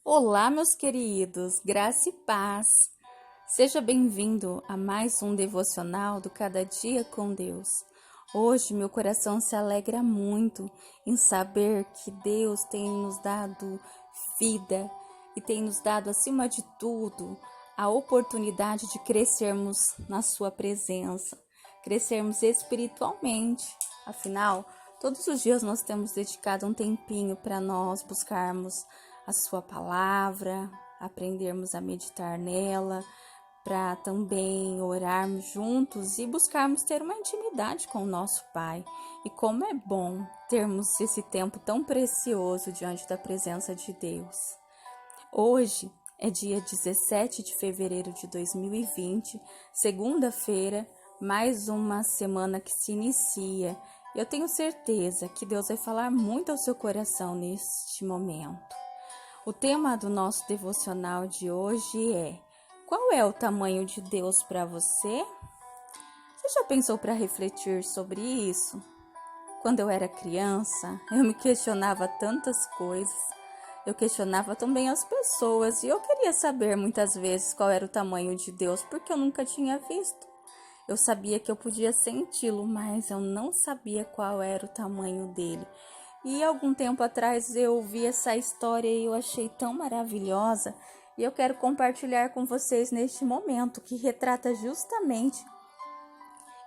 Olá, meus queridos, graça e paz. Seja bem-vindo a mais um devocional do Cada Dia com Deus. Hoje, meu coração se alegra muito em saber que Deus tem nos dado vida e tem nos dado, acima de tudo, a oportunidade de crescermos na sua presença, crescermos espiritualmente. Afinal, todos os dias nós temos dedicado um tempinho para nós buscarmos a sua palavra, aprendermos a meditar nela, para também orarmos juntos e buscarmos ter uma intimidade com o nosso Pai. E como é bom termos esse tempo tão precioso diante da presença de Deus. Hoje é dia 17 de fevereiro de 2020, segunda-feira, mais uma semana que se inicia. Eu tenho certeza que Deus vai falar muito ao seu coração neste momento. O tema do nosso devocional de hoje é: qual é o tamanho de Deus para você? Você já pensou para refletir sobre isso? Quando eu era criança, eu me questionava tantas coisas. Eu questionava também as pessoas e eu queria saber muitas vezes qual era o tamanho de Deus, porque eu nunca tinha visto. Eu sabia que eu podia senti-lo, mas eu não sabia qual era o tamanho dele. E algum tempo atrás eu ouvi essa história e eu achei tão maravilhosa e eu quero compartilhar com vocês neste momento, que retrata justamente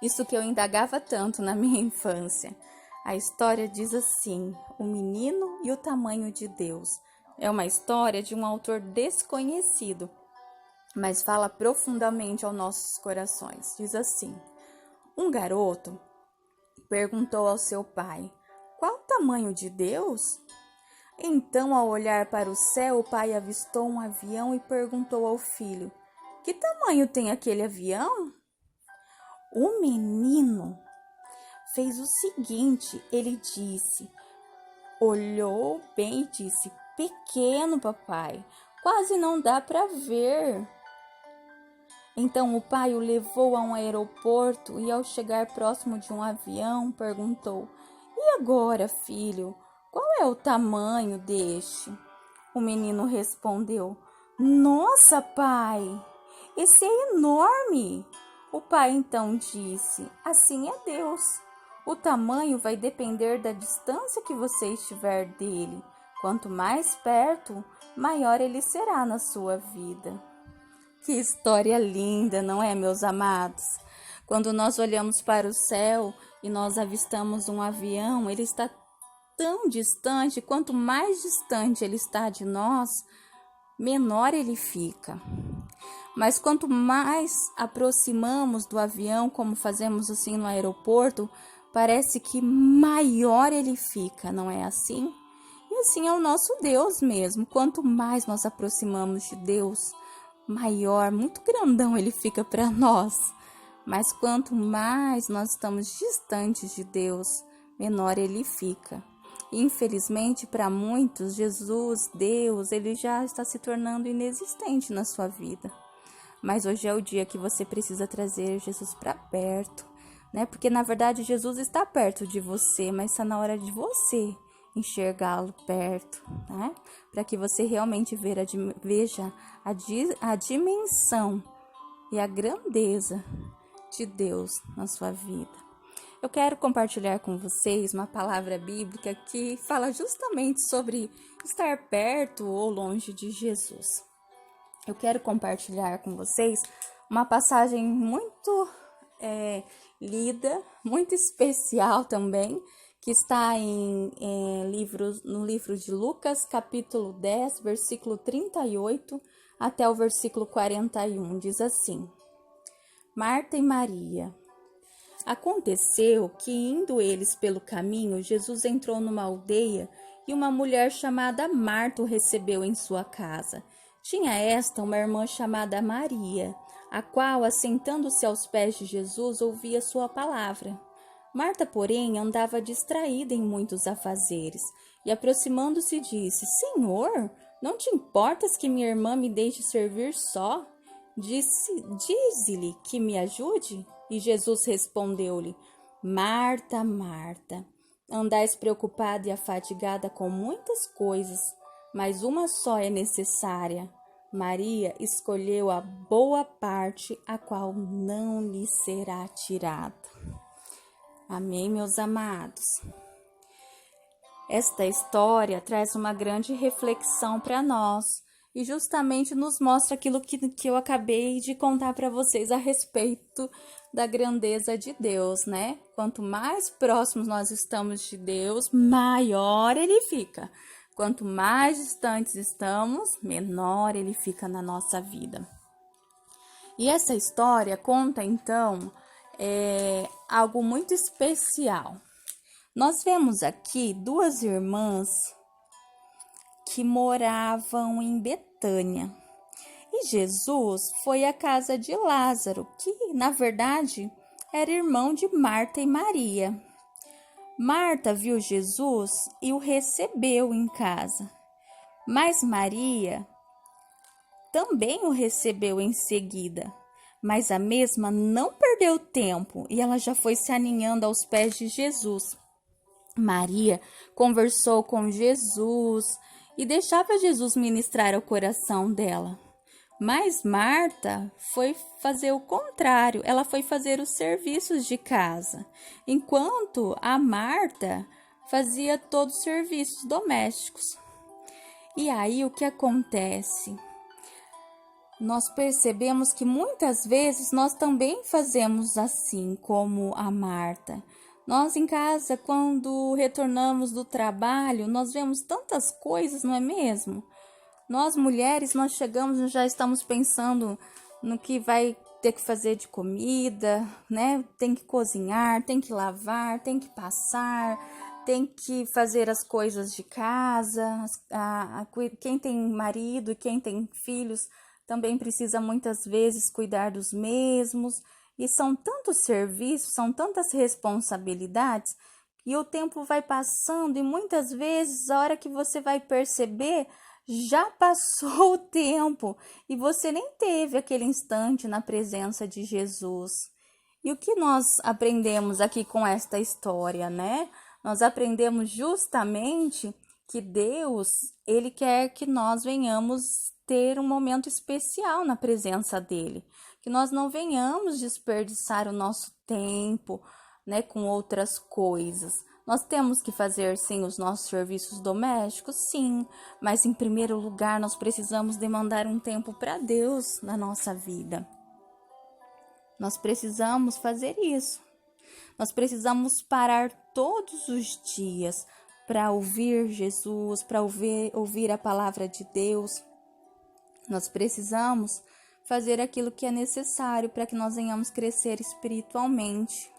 isso que eu indagava tanto na minha infância. A história diz assim: O Menino e o Tamanho de Deus. É uma história de um autor desconhecido, mas fala profundamente aos nossos corações. Diz assim: Um garoto perguntou ao seu pai: Qual o tamanho de Deus? Então, ao olhar para o céu, o pai avistou um avião e perguntou ao filho: Que tamanho tem aquele avião? O menino fez o seguinte: ele olhou bem e disse: Pequeno, papai, quase não dá para ver. Então o pai o levou a um aeroporto e, ao chegar próximo de um avião, perguntou: E agora, filho, qual é o tamanho deste? O menino respondeu: Nossa, pai, esse é enorme. O pai então disse: Assim é Deus. O tamanho vai depender da distância que você estiver dele. Quanto mais perto, maior ele será na sua vida. Que história linda, não é, meus amados? Quando nós olhamos para o céu e nós avistamos um avião, ele está tão distante, quanto mais distante ele está de nós, menor ele fica. Mas quanto mais aproximamos do avião, como fazemos assim no aeroporto, parece que maior ele fica, não é assim? E assim é o nosso Deus mesmo. Quanto mais nós aproximamos de Deus, maior, muito grandão ele fica para nós. Mas quanto mais nós estamos distantes de Deus, menor ele fica. Infelizmente, para muitos, Jesus, Deus, ele já está se tornando inexistente na sua vida. Mas hoje é o dia que você precisa trazer Jesus para perto, né? Porque na verdade Jesus está perto de você, mas está na hora de você enxergá-lo perto, né? Para que você realmente veja a dimensão e a grandeza de Deus na sua vida. Eu quero compartilhar com vocês uma palavra bíblica que fala justamente sobre estar perto ou longe de Jesus. Eu quero compartilhar com vocês uma passagem muito lida, muito especial também, que está no livro de Lucas, capítulo 10, versículo 38 até o versículo 41. Diz assim: Marta e Maria. Aconteceu que, indo eles pelo caminho, Jesus entrou numa aldeia e uma mulher chamada Marta o recebeu em sua casa. Tinha esta uma irmã chamada Maria, a qual, assentando-se aos pés de Jesus, ouvia sua palavra. Marta, porém, andava distraída em muitos afazeres, e aproximando-se disse: Senhor, não te importas que minha irmã me deixe servir só? Dize-lhe que me ajude? E Jesus respondeu-lhe: Marta, Marta, andais preocupada e afadigada com muitas coisas, mas uma só é necessária. Maria escolheu a boa parte, a qual não lhe será tirada. Amém, meus amados? Esta história traz uma grande reflexão para nós e justamente nos mostra aquilo que eu acabei de contar para vocês a respeito da grandeza de Deus, né? Quanto mais próximos nós estamos de Deus, maior Ele fica. Quanto mais distantes estamos, menor Ele fica na nossa vida. E essa história conta, então, algo muito especial. Nós vemos aqui duas irmãs que moravam em Betânia. E Jesus foi à casa de Lázaro, que, na verdade, era irmão de Marta e Maria. Marta viu Jesus e o recebeu em casa, mas Maria também o recebeu em seguida. Mas a mesma não perdeu tempo e ela já foi se aninhando aos pés de Jesus. Maria conversou com Jesus e deixava Jesus ministrar ao coração dela. Mas Marta foi fazer o contrário, ela foi fazer os serviços de casa, enquanto a Marta fazia todos os serviços domésticos. E aí o que acontece? Nós percebemos que muitas vezes nós também fazemos assim como a Marta. Nós em casa, quando retornamos do trabalho, nós vemos tantas coisas, não é mesmo? Nós mulheres, nós chegamos e já estamos pensando no que vai ter que fazer de comida, né? Tem que cozinhar, tem que lavar, tem que passar, tem que fazer as coisas de casa. Quem tem marido e quem tem filhos também precisa muitas vezes cuidar dos mesmos. E são tantos serviços, são tantas responsabilidades, e o tempo vai passando e muitas vezes a hora que você vai perceber, já passou o tempo e você nem teve aquele instante na presença de Jesus. E o que nós aprendemos aqui com esta história, né? Nós aprendemos justamente que Deus, Ele quer que nós venhamos ter um momento especial na presença dEle. Que nós não venhamos desperdiçar o nosso tempo, né, com outras coisas. Nós temos que fazer, sim, os nossos serviços domésticos, sim, mas em primeiro lugar nós precisamos demandar um tempo para Deus na nossa vida. Nós precisamos fazer isso. Nós precisamos parar todos os dias para ouvir Jesus, para ouvir a palavra de Deus. Nós precisamos fazer aquilo que é necessário para que nós venhamos crescer espiritualmente.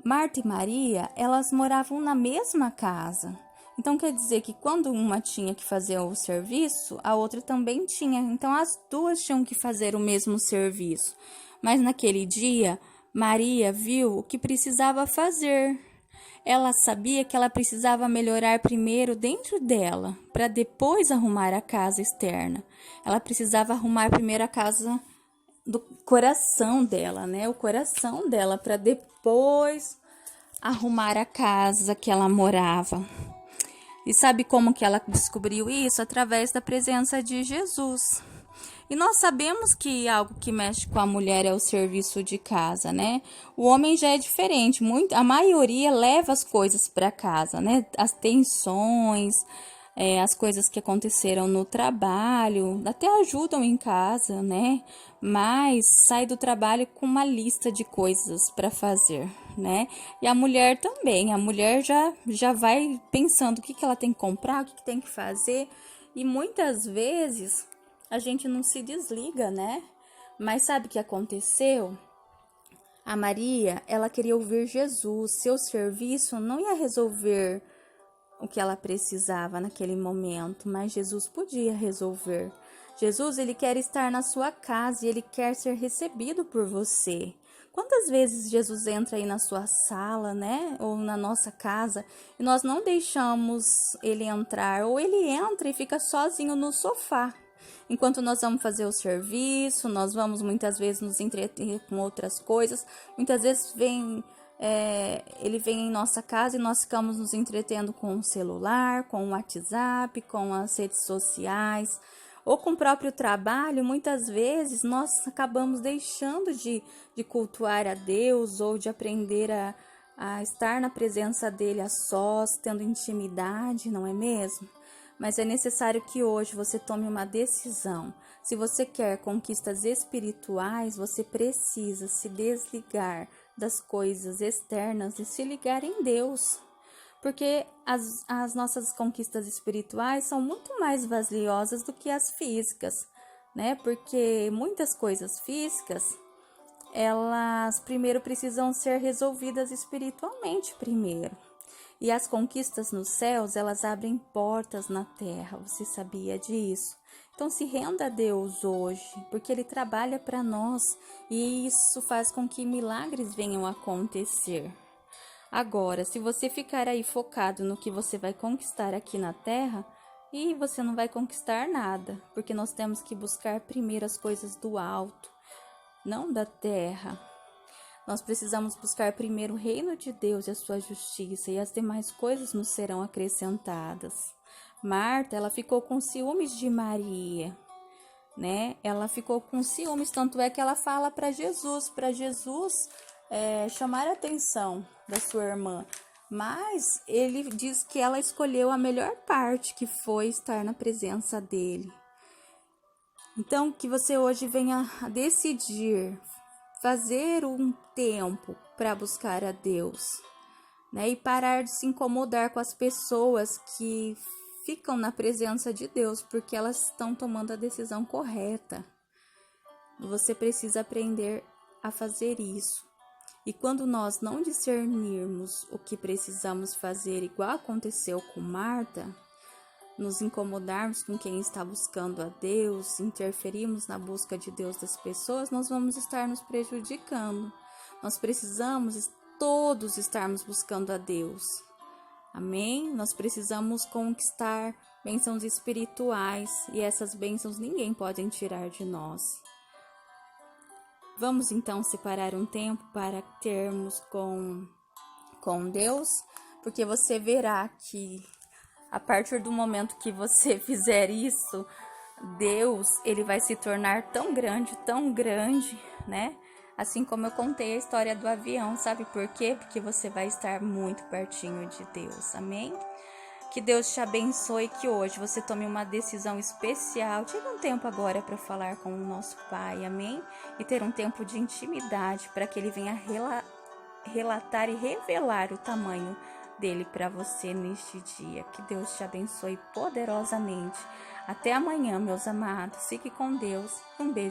Marta e Maria, elas moravam na mesma casa. Então, quer dizer que quando uma tinha que fazer o serviço, a outra também tinha. Então, as duas tinham que fazer o mesmo serviço. Mas naquele dia, Maria viu o que precisava fazer. Ela sabia que ela precisava melhorar primeiro dentro dela, para depois arrumar a casa externa. Ela precisava arrumar primeiro a casa do coração dela, né? O coração dela, para depois arrumar a casa que ela morava. E sabe como que ela descobriu isso? Através da presença de Jesus. E nós sabemos que algo que mexe com a mulher é o serviço de casa, né? O homem já é diferente, a maioria leva as coisas para casa, né? As tensões, as coisas que aconteceram no trabalho, até ajudam em casa, né? Mas sai do trabalho com uma lista de coisas para fazer, né? E a mulher também, a mulher já vai pensando o que ela tem que comprar, o que tem que fazer, e muitas vezes a gente não se desliga, né? Mas sabe o que aconteceu? A Maria, ela queria ouvir Jesus. Seu serviço não ia resolver o que ela precisava naquele momento, mas Jesus podia resolver. Jesus, ele quer estar na sua casa e ele quer ser recebido por você. Quantas vezes Jesus entra aí na sua sala, né? Ou na nossa casa, e nós não deixamos ele entrar, ou ele entra e fica sozinho no sofá. Enquanto nós vamos fazer o serviço, nós vamos muitas vezes nos entreter com outras coisas. Muitas vezes vem ele vem em nossa casa e nós ficamos nos entretendo com o celular, com o WhatsApp, com as redes sociais, ou com o próprio trabalho. Muitas vezes nós acabamos deixando de cultuar a Deus ou de aprender a estar na presença dele a sós, tendo intimidade, não é mesmo? Mas é necessário que hoje você tome uma decisão. Se você quer conquistas espirituais, você precisa se desligar das coisas externas e se ligar em Deus. Porque as nossas conquistas espirituais são muito mais valiosas do que as físicas, né? Porque muitas coisas físicas, elas primeiro precisam ser resolvidas espiritualmente primeiro. E as conquistas nos céus, elas abrem portas na terra. Você sabia disso? Então se renda a Deus hoje, porque Ele trabalha para nós e isso faz com que milagres venham a acontecer. Agora, se você ficar aí focado no que você vai conquistar aqui na terra, e você não vai conquistar nada, porque nós temos que buscar primeiro as coisas do alto, não da terra. Nós precisamos buscar primeiro o reino de Deus e a sua justiça, e as demais coisas nos serão acrescentadas. Marta, ela ficou com ciúmes de Maria, né? Ela ficou com ciúmes, tanto é que ela fala para Jesus chamar a atenção da sua irmã. Mas ele diz que ela escolheu a melhor parte, que foi estar na presença dele. Então, que você hoje venha a decidir fazer um tempo para buscar a Deus, né? E parar de se incomodar com as pessoas que ficam na presença de Deus, porque elas estão tomando a decisão correta. Você precisa aprender a fazer isso. E quando nós não discernirmos o que precisamos fazer, igual aconteceu com Marta, nos incomodarmos com quem está buscando a Deus, interferirmos na busca de Deus das pessoas, nós vamos estar nos prejudicando. Nós precisamos todos estarmos buscando a Deus. Amém? Nós precisamos conquistar bênçãos espirituais e essas bênçãos ninguém pode tirar de nós. Vamos então separar um tempo para termos com Deus, porque você verá que a partir do momento que você fizer isso, Deus, ele vai se tornar tão grande, né? Assim como eu contei a história do avião, sabe por quê? Porque você vai estar muito pertinho de Deus, amém? Que Deus te abençoe, que hoje você tome uma decisão especial. Tire um tempo agora para falar com o nosso Pai, amém? E ter um tempo de intimidade para que Ele venha relatar e revelar o tamanho dele para você neste dia. Que Deus te abençoe poderosamente. Até amanhã, meus amados. Fique com Deus. Um beijo.